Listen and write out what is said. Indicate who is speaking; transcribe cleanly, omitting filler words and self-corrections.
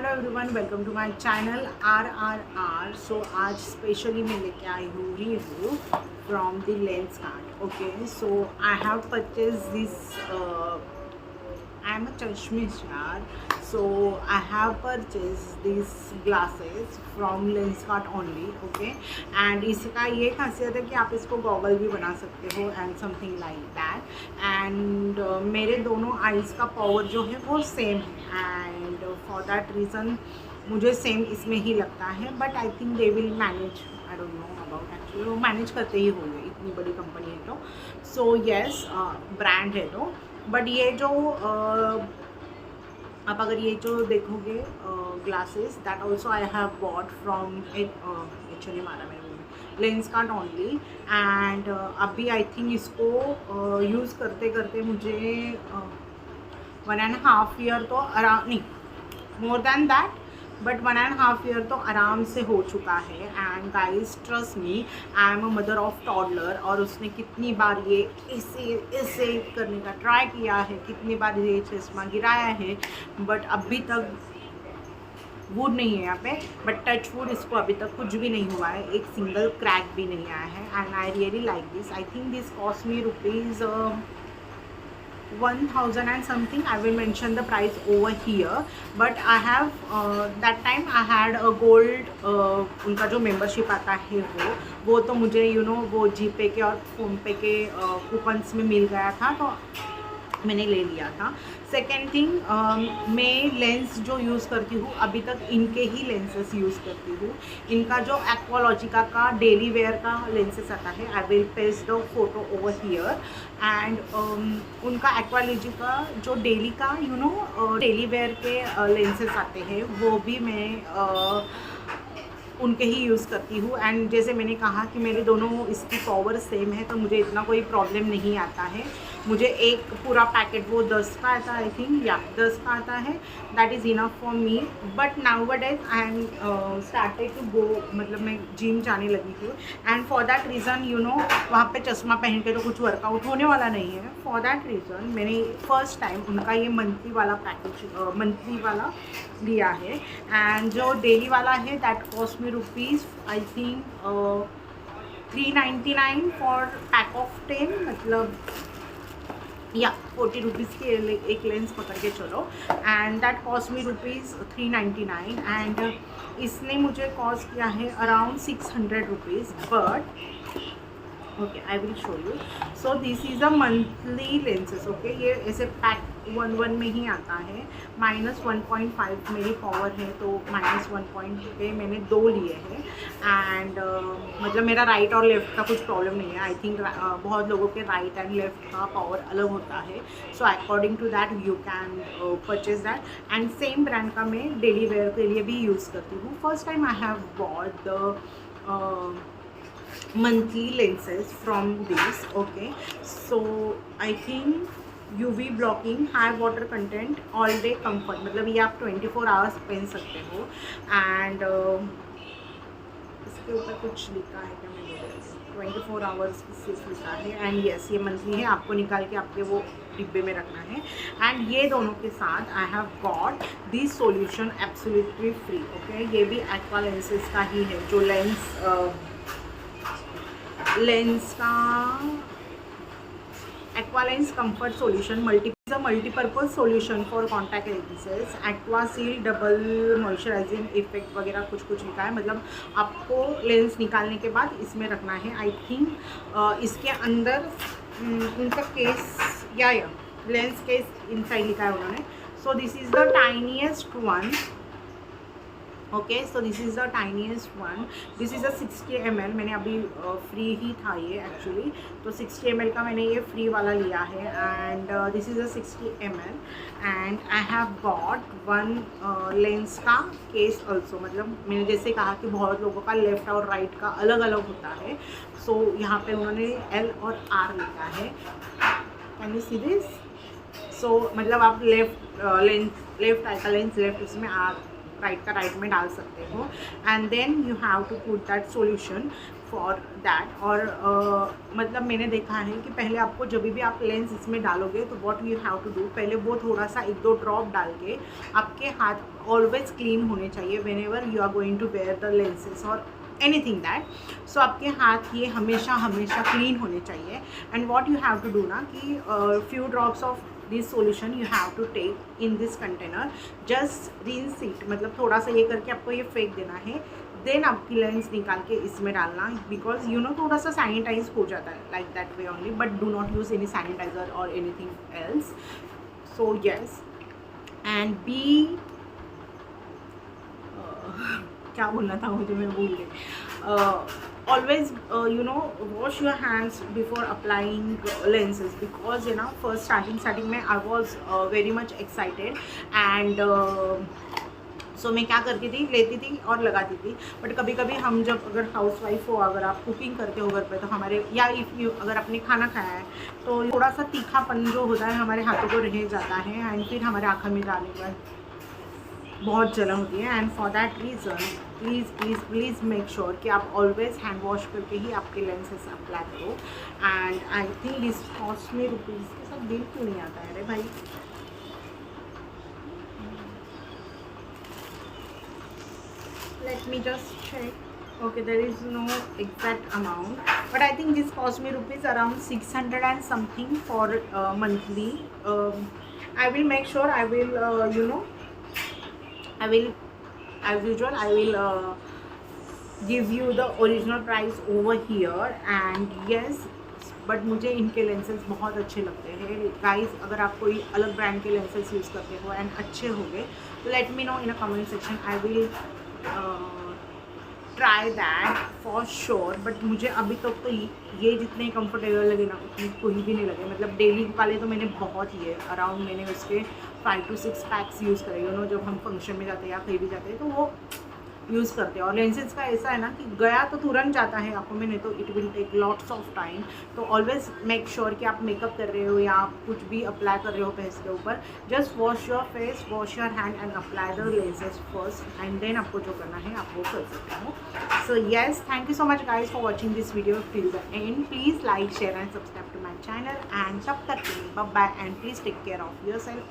Speaker 1: Hello everyone, welcome to my channel RRR। So आज specially मैं लेके आई हूँ review from the Lenskart. Okay, so I have purchase this, I am a चश्मिश यार। So I have purchase this glasses from Lenskart only. Okay, and इसका ये खासियत है कि आप इसको गॉगल भी बना सकते हो and something like that. And मेरे दोनों आईज़ का पावर जो है वो सेम है, एंड फॉर दैट रीज़न मुझे सेम इसमें ही लगता है। But I think they will manage, I don't know about, actually वो मैनेज करते ही होंगे, इतनी बड़ी कंपनी है तो। सो येस, ब्रांड है तो। बट ये जो आप अगर ये जो देखोगे glasses, that also I have bought from actually मारा मेरे में लेंसकार्ट ओनली। एंड अभी आई थिंक इसको यूज़ करते करते मुझे 1.5 ईयर तो आराम, नहीं more than that, but 1.5 year तो आराम से हो चुका है। And guys trust me, I am a mother of toddler, और उसने कितनी बार ये ऐसे करने का ट्राई किया है, कितनी बार ये चश्मा गिराया है, बट अभी तक वुड नहीं है यहाँ पे। बट टच वुड, इसको अभी तक कुछ भी नहीं हुआ है, एक सिंगल क्रैक भी नहीं आया है। And I really like this. I think this cost me rupees 1000 and something. I will mention the price over here, but I have that time I had a gold, उनका जो membership आता है वो तो मुझे वो जीपे के और फ़ोनपे के कूपन्स में मिल गया था, तो मैंने ले लिया था। सेकेंड थिंग, मैं लेंस जो यूज़ करती हूँ अभी तक इनके ही लेंसेस यूज़ करती हूँ। इनका जो एक्वालॉजिका का डेली वेयर का लेंसेस आता है, I will paste the photo over here. And उनका एक्वालॉजिका जो डेली का डेली वेयर के लेंसेस आते हैं, वो भी मैं उनके ही यूज़ करती हूँ। एंड जैसे मैंने कहा कि मेरे दोनों इसकी पावर सेम है, तो मुझे इतना कोई प्रॉब्लम नहीं आता है। मुझे एक पूरा पैकेट वो 10 का आता है, आई थिंक, या 10 का आता है, that is enough for me. But nowadays I am started to go, मतलब मैं जिम जाने लगी हूँ, एंड फॉर दैट रीज़न वहाँ पे चश्मा पहन के तो कुछ वर्कआउट होने वाला नहीं है। फॉर दैट रीज़न मैंने फर्स्ट टाइम उनका ये मंथली वाला पैकेज, मंथली वाला लिया है। एंड जो डेली वाला है that cost me rupees, I think 399 for pack of 10, मतलब या 40 रुपीज़ के एक लेंस पकड़ के चलो। And that cost me rupees 399, and इसने मुझे कॉस्ट किया है around 600 rupees. But okay, I will show you. So this is a monthly lenses. Okay, ये ऐसे पैक 1 में ही आता है। -1.5 मेरी पावर है, तो -1 पे मैंने 2 लिए हैं। एंड मतलब मेरा राइट और लेफ़्ट का कुछ प्रॉब्लम नहीं है। आई थिंक बहुत लोगों के राइट एंड लेफ़्ट का पावर अलग होता है, so according to that you can purchase that. And same brand का मैं डेली वेयर के लिए भी यूज़ करती हूँ। First time I have bought the monthly lenses from this. Okay, so I think UV blocking, high water content, all day comfort, मतलब ये आप 24 आवर्स पहन सकते हो। एंड इसके ऊपर कुछ लिखा है क्या, मैं 24 आवर्स सिर्फ लिखा है। एंड येस, ये मंथली है, आपको निकाल के आपके वो डिब्बे में रखना है। एंड ये दोनों के साथ I have got this solution absolutely free. Okay, ये भी एक्वा लेंसेज का ही है, जो लेंस का Aqualens comfort solution multipurpose solution for contact lenses, aqua seal double moisturising effect वगैरह कुछ लिखा है। मतलब आपको लेंस निकालने के बाद इसमें रखना है। आई थिंक इसके अंदर उनका केस या लेंस केस इनसाइड लिखा है उन्होंने। So this is the tiniest one. Okay, so this is the tiniest one. This is a 60 ml। मैंने अभी फ्री ही था ये एक्चुअली, तो 60 ml का मैंने ये फ्री वाला लिया है। And this is a 60 ml। And I have got 1 lens का केस ऑल्सो। मतलब मैंने जैसे कहा कि बहुत लोगों का लेफ़्ट और राइट का अलग अलग होता है, सो यहाँ पे उन्होंने L और R लिखा है। Can you see this? So मतलब आप लेफ्ट आई का लेंस लेफ्ट उसमें, राइट का राइट में डाल सकते हो। And then you have to put that solution for that. और मतलब मैंने देखा है कि पहले आपको जब भी आप लेंस इसमें डालोगे तो what you have to do, पहले वो थोड़ा सा 1-2 ड्रॉप डाल के आपके हाथ ऑलवेज क्लीन होने चाहिए whenever you are going to wear the lenses और एनीथिंग दैट. सो आपके हाथ ये हमेशा हमेशा क्लीन होने चाहिए. And what you have to do ना कि few drops of this solution you have to take in this container, just rinse it, मतलब थोड़ा सा ये करके आपको ये फेंक देना है. देन आपकी लेंस निकाल के इसमें डालना, बिकॉज यू नो थोड़ा सा सैनिटाइज हो जाता है like that way only, but do not use any sanitiser और anything else. So yes, and B क्या बोलना था मुझे, मैं भूल गई. Always you know wash your hands before applying lenses, because you know first starting में I was very much excited and सो मैं क्या करती थी, लेती थी और लगाती थी. बट कभी कभी हम जब अगर हाउस वाइफ हो, अगर आप कुकिंग करते हो घर पे, तो हमारे या इफ़ यू अगर आपने खाना खाया है तो थोड़ा सा तीखापन जो होता है हमारे हाथों को रह जाता है एंड फिर हमारे आँखों में डालने के बाद बहुत जलन होती है. And for that reason please please please make sure कि आप ऑलवेज हैंड वॉश करके ही आपके लेंसेज अप्लाई करो. And I think this cost में रुपीज़ के साथ बिल क्यों नहीं आता है अरे भाई. Let me just check. Okay, there is no exact amount, but I think this cost me rupees around 600 and something for monthly. I will make sure I will you know I will, as usual, I will give you the original price over here. And yes, but मुझे इनके lenses बहुत अच्छे लगते हैं guys. अगर आप कोई अलग ब्रांड के लेंसेज यूज़ करते हो एंड अच्छे हो गए तो let me know in a comment section. I will try that for sure. But मुझे अभी तक तो ये जितने कंफर्टेबल लगे ना उतने कोई भी नहीं लगे. मतलब डेली वाले तो मैंने बहुत ही है, अराउंड मैंने उसके 5 to 6 पैक्स यूज़ करे. यू नो जब हम फंक्शन में जाते हैं या कहीं भी जाते हैं तो वो यूज़ करते हैं. और लेंसेज का ऐसा है ना कि गया तो तुरंत जाता है आँखों में, नहीं तो it will take lots of time. तो ऑलवेज मेक श्योर कि आप मेकअप कर रहे हो या आप कुछ भी अप्लाई कर रहे हो फेस के ऊपर, just wash your face, wash your hand and apply the lenses first, and then आपको जो करना है आप वो कर सकते हो. So yes, thank you so much guys for watching this video till the end. Please like share and subscribe to my channel. And तब तक के लिए bye bye, and please take care of your self.